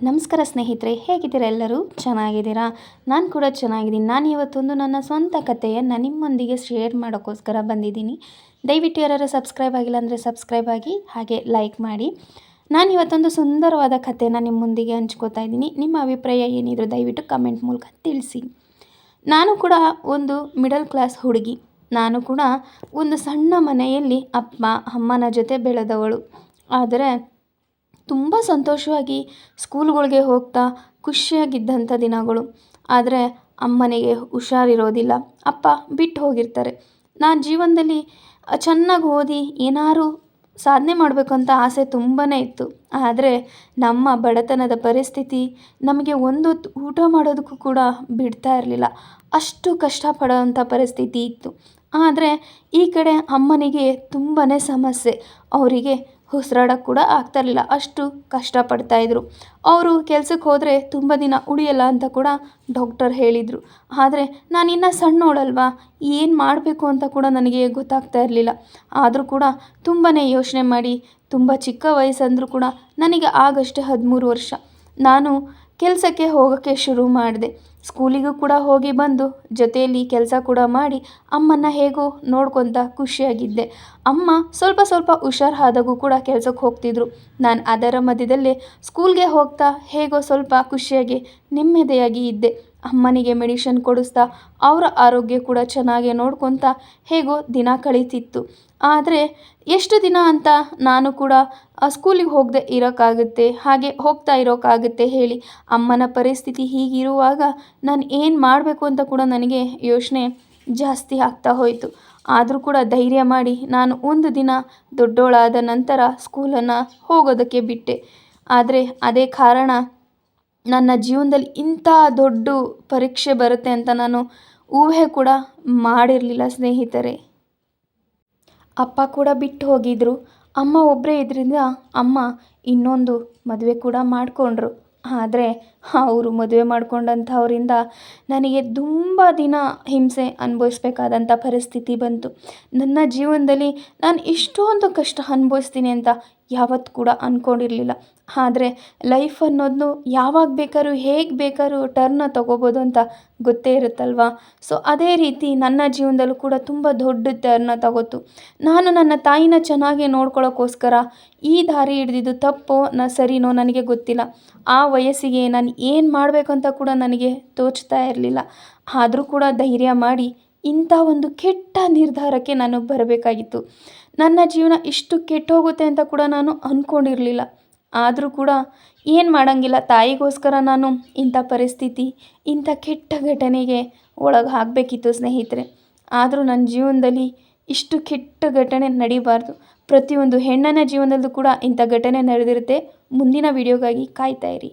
ನಮಸ್ಕಾರ ಸ್ನೇಹಿತರೆ, ಹೇಗಿದ್ದೀರಾ? ಎಲ್ಲರೂ ಚೆನ್ನಾಗಿದ್ದೀರಾ? ನಾನು ಕೂಡ ಚೆನ್ನಾಗಿದ್ದೀನಿ. ನಾನು ಇವತ್ತೊಂದು ನನ್ನ ಸ್ವಂತ ಕಥೆಯನ್ನು ನಿಮ್ಮೊಂದಿಗೆ ಶೇರ್ ಮಾಡೋಕ್ಕೋಸ್ಕರ ಬಂದಿದ್ದೀನಿ. ದಯವಿಟ್ಟು ಯಾರು ಸಬ್ಸ್ಕ್ರೈಬ್ ಆಗಿಲ್ಲ ಅಂದರೆ ಸಬ್ಸ್ಕ್ರೈಬ್ ಆಗಿ, ಹಾಗೆ ಲೈಕ್ ಮಾಡಿ. ನಾನು ಇವತ್ತೊಂದು ಸುಂದರವಾದ ಕಥೆಯನ್ನು ನಿಮ್ಮೊಂದಿಗೆ ಹಂಚ್ಕೋತಾ ಇದ್ದೀನಿ. ನಿಮ್ಮ ಅಭಿಪ್ರಾಯ ಏನಿದ್ರು ದಯವಿಟ್ಟು ಕಮೆಂಟ್ ಮೂಲಕ ತಿಳಿಸಿ. ನಾನು ಕೂಡ ಒಂದು ಮಿಡಲ್ ಕ್ಲಾಸ್ ಹುಡುಗಿ. ನಾನು ಕೂಡ ಒಂದು ಸಣ್ಣ ಮನೆಯಲ್ಲಿ ಅಮ್ಮನ ಜೊತೆ ಬೆಳೆದವಳು. ಆದರೆ ತುಂಬ ಸಂತೋಷವಾಗಿ ಸ್ಕೂಲ್ಗಳಿಗೆ ಹೋಗ್ತಾ ಖುಷಿಯಾಗಿದ್ದಂಥ ದಿನಗಳು. ಆದರೆ ಅಮ್ಮನಿಗೆ ಹುಷಾರಿರೋದಿಲ್ಲ, ಅಪ್ಪ ಬಿಟ್ಟು ಹೋಗಿರ್ತಾರೆ. ನಾನು ಜೀವನದಲ್ಲಿ ಚೆನ್ನಾಗಿ ಓದಿ ಏನಾದ್ರು ಸಾಧನೆ ಮಾಡಬೇಕಂತ ಆಸೆ ತುಂಬಾ ಇತ್ತು. ಆದರೆ ನಮ್ಮ ಬಡತನದ ಪರಿಸ್ಥಿತಿ ನಮಗೆ ಒಂದು ಊಟ ಮಾಡೋದಕ್ಕೂ ಕೂಡ ಬಿಡ್ತಾ ಇರಲಿಲ್ಲ. ಅಷ್ಟು ಕಷ್ಟಪಡೋವಂಥ ಪರಿಸ್ಥಿತಿ ಇತ್ತು. ಆದರೆ ಈ ಕಡೆ ಅಮ್ಮನಿಗೆ ತುಂಬಾ ಸಮಸ್ಯೆ. ಅವರಿಗೆ ಉಸಿರಾಡೋಕ್ಕೆ ಕೂಡ ಆಗ್ತಾಯಿರಲಿಲ್ಲ, ಅಷ್ಟು ಕಷ್ಟಪಡ್ತಾಯಿದ್ರು. ಅವರು ಕೆಲಸಕ್ಕೆ ಹೋದರೆ ತುಂಬ ದಿನ ಉಳಿಯಲ್ಲ ಅಂತ ಕೂಡ ಡಾಕ್ಟರ್ ಹೇಳಿದರು. ಆದರೆ ನಾನಿನ್ನೂ ಸಣ್ಣೋಳಲ್ವಾ, ಏನು ಮಾಡಬೇಕು ಅಂತ ಕೂಡ ನನಗೆ ಗೊತ್ತಾಗ್ತಾ ಇರಲಿಲ್ಲ. ಆದರೂ ಕೂಡ ತುಂಬಾ ಯೋಚನೆ ಮಾಡಿ, ತುಂಬ ಚಿಕ್ಕ ವಯಸ್ಸಂದರೂ ಕೂಡ ನನಗೆ ಆಗಷ್ಟೇ 13 ವರ್ಷ. ನಾನು ಕೆಲಸಕ್ಕೆ ಹೋಗೋಕ್ಕೆ ಶುರು ಮಾಡಿದೆ. ಸ್ಕೂಲಿಗೂ ಕೂಡ ಹೋಗಿ ಬಂದು ಜೊತೆಯಲ್ಲಿ ಕೆಲಸ ಕೂಡ ಮಾಡಿ ಅಮ್ಮನ ಹೇಗೋ ನೋಡ್ಕೊತ ಖುಷಿಯಾಗಿದ್ದೆ. ಅಮ್ಮ ಸ್ವಲ್ಪ ಹುಷಾರಾದಾಗೂ ಕೂಡ ಕೆಲಸಕ್ಕೆ ಹೋಗ್ತಿದ್ರು. ನಾನು ಅದರ ಮಧ್ಯದಲ್ಲೇ ಸ್ಕೂಲ್ಗೆ ಹೋಗ್ತಾ ಹೇಗೋ ಸ್ವಲ್ಪ ಖುಷಿಯಾಗಿ ನೆಮ್ಮದಿಯಾಗಿ ಇದ್ದೆ. ಅಮ್ಮನಿಗೆ ಮೆಡಿಷನ್ ಕೊಡಿಸ್ತಾ ಅವರ ಆರೋಗ್ಯ ಕೂಡ ಚೆನ್ನಾಗಿ ನೋಡ್ಕೊತ ಹೇಗೋ ದಿನ ಕಳೀತಿತ್ತು. ಆದರೆ ಎಷ್ಟು ದಿನ ಅಂತ ನಾನು ಕೂಡ ಸ್ಕೂಲಿಗೆ ಹೋಗದೆ ಇರೋಕ್ಕಾಗುತ್ತೆ, ಹಾಗೆ ಹೋಗ್ತಾ ಇರೋಕ್ಕಾಗುತ್ತೆ ಹೇಳಿ. ಅಮ್ಮನ ಪರಿಸ್ಥಿತಿ ಹೀಗಿರುವಾಗ ನಾನು ಏನು ಮಾಡಬೇಕು ಅಂತ ಕೂಡ ನನಗೆ ಯೋಚನೆ ಜಾಸ್ತಿ ಆಗ್ತಾ ಹೋಯಿತು. ಆದರೂ ಕೂಡ ಧೈರ್ಯ ಮಾಡಿ ನಾನು ಒಂದು ದಿನ ದೊಡ್ಡೋಳಾದ ನಂತರ ಸ್ಕೂಲನ್ನು ಹೋಗೋದಕ್ಕೆ ಬಿಟ್ಟೆ. ಆದರೆ ಅದೇ ಕಾರಣ, ನನ್ನ ಜೀವನದಲ್ಲಿ ಇಂಥ ದೊಡ್ಡ ಪರೀಕ್ಷೆ ಬರುತ್ತೆ ಅಂತ ನಾನು ಊಹೆ ಕೂಡ ಮಾಡಿರಲಿಲ್ಲ ಸ್ನೇಹಿತರೆ. ಅಪ್ಪ ಕೂಡ ಬಿಟ್ಟು ಹೋಗಿದ್ದರು. ಅಮ್ಮ ಒಬ್ಬರೇ ಇದರಿಂದ ಅಮ್ಮ ಇನ್ನೊಂದು ಮದುವೆ ಕೂಡ ಮಾಡಿಕೊಂಡ್ರು. ಆದರೆ ಅವರು ಮದುವೆ ಮಾಡ್ಕೊಂಡಂಥವರಿಂದ ನನಗೆ ತುಂಬ ದಿನ ಹಿಂಸೆ ಅನುಭವಿಸ್ಬೇಕಾದಂಥ ಪರಿಸ್ಥಿತಿ ಬಂತು. ನನ್ನ ಜೀವನದಲ್ಲಿ ನಾನು ಇಷ್ಟೊಂದು ಕಷ್ಟ ಅನುಭವಿಸ್ತೀನಿ ಅಂತ ಯಾವತ್ತೂ ಕೂಡ ಅಂದ್ಕೊಂಡಿರಲಿಲ್ಲ. ಆದರೆ ಲೈಫ್ ಅನ್ನೋದು ಯಾವಾಗ ಬೇಕಾದ್ರೂ ಹೇಗೆ ಬೇಕಾದ್ರೂ ಟರ್ನ ತೊಗೋಬೋದು ಅಂತ ಗೊತ್ತೇ ಇರುತ್ತಲ್ವ. ಸೊ ಅದೇ ರೀತಿ ನನ್ನ ಜೀವನದಲ್ಲೂ ಕೂಡ ತುಂಬ ದೊಡ್ಡ ಟರ್ನ ತಗೋತು. ನಾನು ನನ್ನ ತಾಯಿನ ಚೆನ್ನಾಗಿ ನೋಡ್ಕೊಳ್ಳೋಕ್ಕೋಸ್ಕರ ಈ ದಾರಿ ಹಿಡಿದಿದ್ದು ತಪ್ಪೋ ಸರಿನೋ ನನಗೆ ಗೊತ್ತಿಲ್ಲ. ಆ ವಯಸ್ಸಿಗೆ ನಾನು ಏನು ಮಾಡಬೇಕಂತ ಕೂಡ ನನಗೆ ತೋಚ್ತಾ ಇರಲಿಲ್ಲ. ಆದರೂ ಕೂಡ ಧೈರ್ಯ ಮಾಡಿ ಇಂಥ ಒಂದು ಕೆಟ್ಟ ನಿರ್ಧಾರಕ್ಕೆ ನಾನು ಬರಬೇಕಾಗಿತ್ತು. ನನ್ನ ಜೀವನ ಇಷ್ಟು ಕೆಟ್ಟೋಗುತ್ತೆ ಅಂತ ಕೂಡ ನಾನು ಅಂದ್ಕೊಂಡಿರಲಿಲ್ಲ. ಆದರೂ ಕೂಡ ಏನು ಮಾಡೋಂಗಿಲ್ಲ, ತಾಯಿಗೋಸ್ಕರ ನಾನು ಇಂಥ ಪರಿಸ್ಥಿತಿ, ಇಂಥ ಕೆಟ್ಟ ಘಟನೆಗೆ ಒಳಗಾಗಬೇಕಿತ್ತು ಸ್ನೇಹಿತರೆ. ಆದರೂ ನನ್ನ ಜೀವನದಲ್ಲಿ ಇಷ್ಟು ಕೆಟ್ಟ ಘಟನೆ ನಡೀಬಾರ್ದು. ಪ್ರತಿಯೊಂದು ಹೆಣ್ಣಿನ ಜೀವನದಲ್ಲೂ ಕೂಡ ಇಂಥ ಘಟನೆ ನಡೆದಿರುತ್ತೆ. ಮುಂದಿನ ವಿಡಿಯೋಗಾಗಿ ಕಾಯ್ತಾ ಇರಿ.